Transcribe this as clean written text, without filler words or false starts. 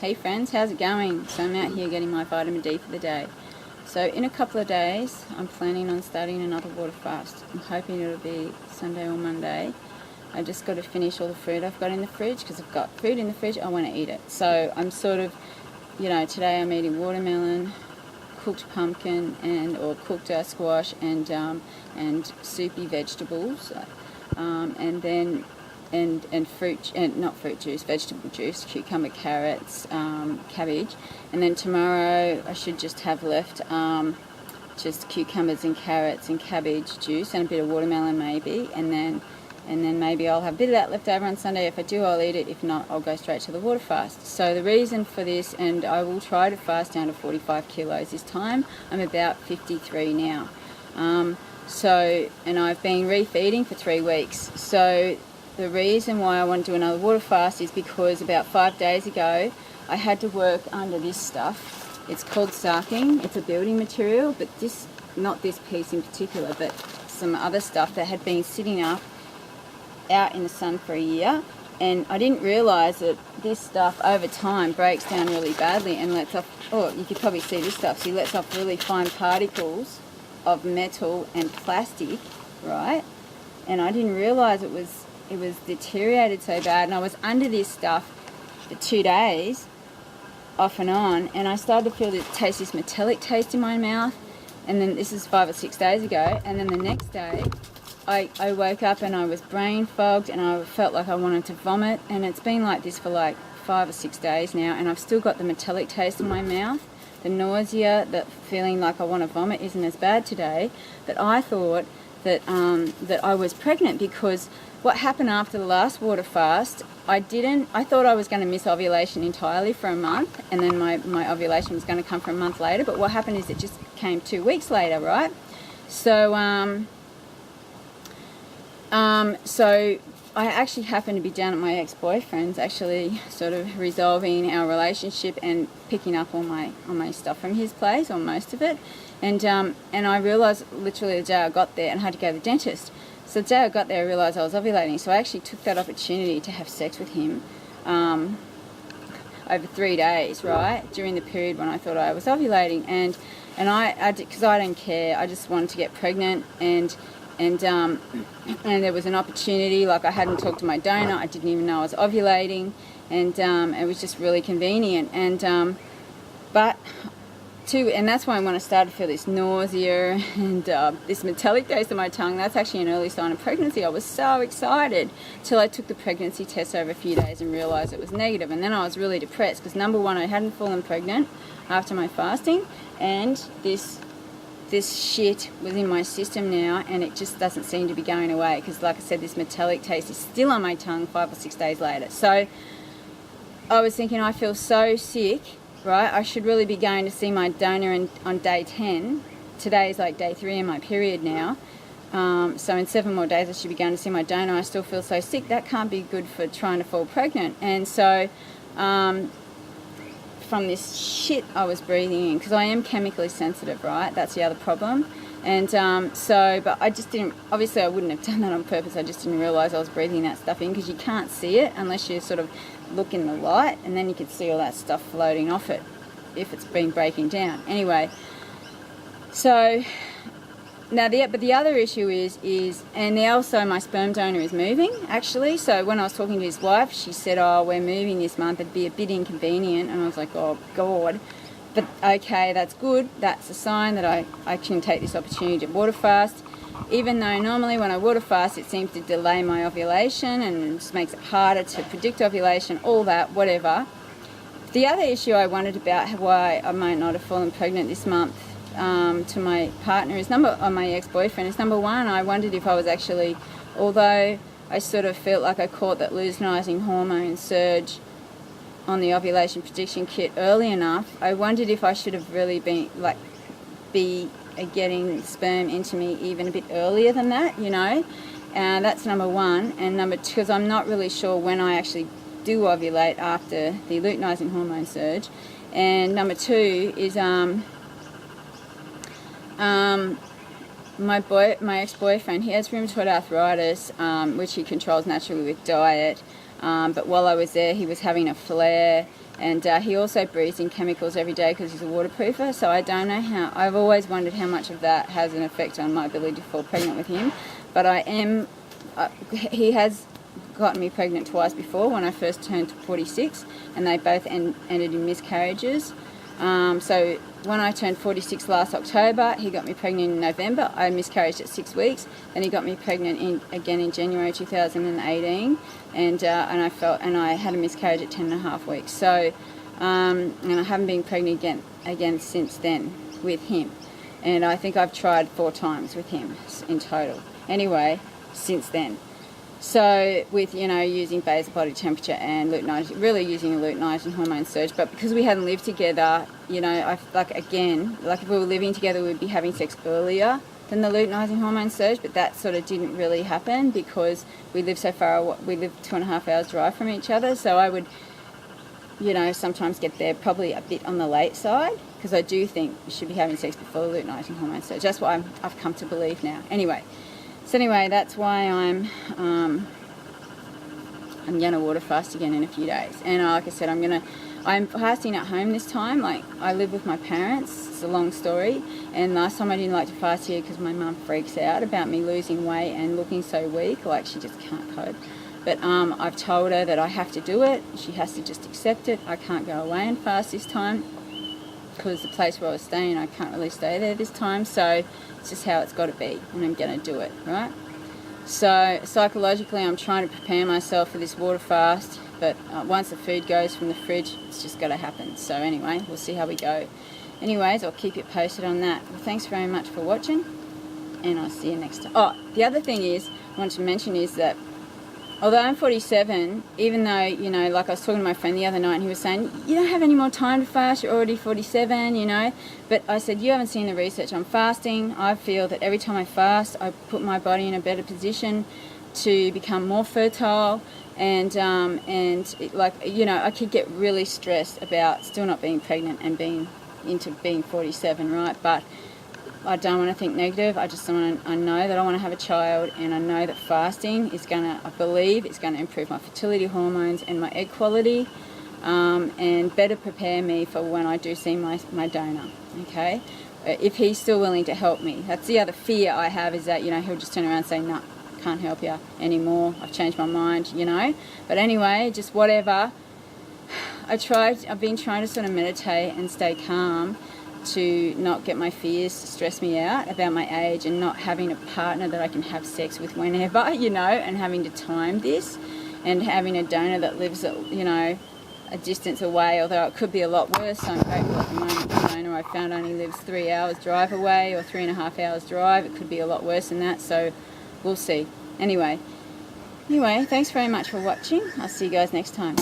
Hey friends, how's it going? So I'm out here getting my vitamin D for the day. So in a couple of days, I'm planning on starting another water fast. I'm hoping it'll be Sunday or Monday. I just got to finish all the fruit I've got in the fridge, because I've got food in the fridge, I want to eat it. So I'm sort of, today I'm eating watermelon, cooked pumpkin, or cooked squash, and soupy vegetables, and then fruit, and not fruit juice, vegetable juice, cucumber, carrots, cabbage, and then tomorrow I should just have left just cucumbers and carrots and cabbage juice and a bit of watermelon maybe, and then maybe I'll have a bit of that left over on Sunday. If I do, I'll eat it. If not, I'll go straight to the water fast. So the reason for this, and I will try to fast down to 45 kilos this time. I'm about 53 now. And I've been refeeding for 3 weeks. So the reason why I want to do another water fast is because about 5 days ago, I had to work under this stuff. It's called sarking. It's a building material, but not this piece in particular, but some other stuff that had been sitting up out in the sun for a year. And I didn't realise that this stuff over time breaks down really badly and lets off, you could probably see this stuff, so it lets off really fine particles of metal and plastic, right? And I didn't realise it was deteriorated so bad, and I was under this stuff for 2 days, off and on, and I started to feel this metallic taste in my mouth, and then this is 5 or 6 days ago, and then the next day I woke up and I was brain fogged and I felt like I wanted to vomit, and it's been like this for like 5 or 6 days now, and I've still got the metallic taste in my mouth. The nausea, the feeling like I want to vomit isn't as bad today, but I thought that I was pregnant, because what happened after the last water fast, I thought I was going to miss ovulation entirely for a month, and then my ovulation was going to come for a month later, but what happened is it just came 2 weeks later, right? So I actually happened to be down at my ex-boyfriend's, actually sort of resolving our relationship and picking up all my stuff from his place, or most of it, and I realised literally the day I got there, and I had to go to the dentist. So the day I got there, I realised I was ovulating, so I actually took that opportunity to have sex with him over 3 days, right, during the period when I thought I was ovulating, and I because I don't care, I just wanted to get pregnant, and there was an opportunity, like I hadn't talked to my donor, I didn't even know I was ovulating, and it was just really convenient, and that's when I started to feel this nausea and this metallic taste in my tongue. That's actually an early sign of pregnancy. I was so excited till I took the pregnancy test over a few days and realised it was negative, and then I was really depressed, because number one, I hadn't fallen pregnant after my fasting, and this shit was in my system now, and it just doesn't seem to be going away, because like I said, this metallic taste is still on my tongue 5 or 6 days later. So I was thinking, I feel so sick, right? I should really be going to see my donor on day 10. Today is like day 3 in my period now. So in 7 more days I should be going to see my donor. I still feel so sick. That can't be good for trying to fall pregnant. And so from this shit I was breathing in, because I am chemically sensitive, right? That's the other problem. And but I just didn't, obviously I wouldn't have done that on purpose, I just didn't realise I was breathing that stuff in, because you can't see it unless you sort of look in the light, and then you could see all that stuff floating off it if it's been breaking down. Anyway, so now the other issue is and also my sperm donor is moving, actually. So when I was talking to his wife, she said, oh, we're moving this month, it'd be a bit inconvenient, and I was like, oh God. But okay, that's good. That's a sign that I can take this opportunity to water fast, even though normally when I water fast it seems to delay my ovulation and it just makes it harder to predict ovulation, all that, whatever. The other issue I wondered about why I might not have fallen pregnant this month to my partner is my ex-boyfriend is number one, I wondered if I was actually, although I sort of felt like I caught that luteinizing hormone surge on the ovulation prediction kit early enough, I wondered if I should have really been getting sperm into me even a bit earlier than that, that's number one. And number two, because I'm not really sure when I actually do ovulate after the luteinizing hormone surge. And number two is my ex-boyfriend, he has rheumatoid arthritis, which he controls naturally with diet. But while I was there, he was having a flare, and he also breathes in chemicals every day because he's a waterproofer. So I don't know how. I've always wondered how much of that has an effect on my ability to fall pregnant with him. But he has gotten me pregnant twice before when I first turned 46, and they both ended in miscarriages. So when I turned 46 last October, he got me pregnant in November. I miscarried at 6 weeks. Then he got me pregnant again in January 2018, and I had a miscarriage at 10.5 weeks. So and I haven't been pregnant again since then with him. And I think I've tried 4 times with him in total. Anyway, since then. So with, using basal body temperature and luteinizing, really using a luteinizing hormone surge, but because we hadn't lived together, if we were living together, we'd be having sex earlier than the luteinizing hormone surge, but that sort of didn't really happen because we live so far away. We live 2.5 hours drive from each other, so I would, sometimes get there probably a bit on the late side, because I do think you should be having sex before the luteinizing hormone surge. That's what I've come to believe now. Anyway, that's why I'm gonna water fast again in a few days. And like I said, I'm fasting at home this time. Like, I live with my parents. It's a long story. And last time I didn't like to fast here because my mum freaks out about me losing weight and looking so weak. Like, she just can't cope. But I've told her that I have to do it. She has to just accept it. I can't go away and fast this time because the place where I was staying, I can't really stay there this time. So it's just how it's got to be, and I'm going to do it, right? So psychologically, I'm trying to prepare myself for this water fast, but once the food goes from the fridge, it's just got to happen. So anyway, we'll see how we go. Anyways, I'll keep you posted on that. Well, thanks very much for watching, and I'll see you next time. Oh, the other thing I want to mention is that although I'm 47, even though, like I was talking to my friend the other night, and he was saying, you don't have any more time to fast, you're already 47, But I said, you haven't seen the research on fasting. I feel that every time I fast, I put my body in a better position to become more fertile, and I could get really stressed about still not being pregnant and being 47, right? But I don't want to think negative. I know that I want to have a child, and I know that fasting I believe it's going to improve my fertility hormones and my egg quality, and better prepare me for when I do see my donor, okay? If he's still willing to help me. That's the other fear I have, is that, he'll just turn around and say, no, can't help you anymore. I've changed my mind, But anyway, just whatever. I've been trying to sort of meditate and stay calm, to not get my fears to stress me out about my age, and not having a partner that I can have sex with whenever, and having to time this, and having a donor that lives a distance away, although it could be a lot worse. So I'm grateful at the moment the donor I found only lives 3 hours drive away, or 3.5 hours drive. It could be a lot worse than that, so we'll see. Anyway, thanks very much for watching. I'll see you guys next time.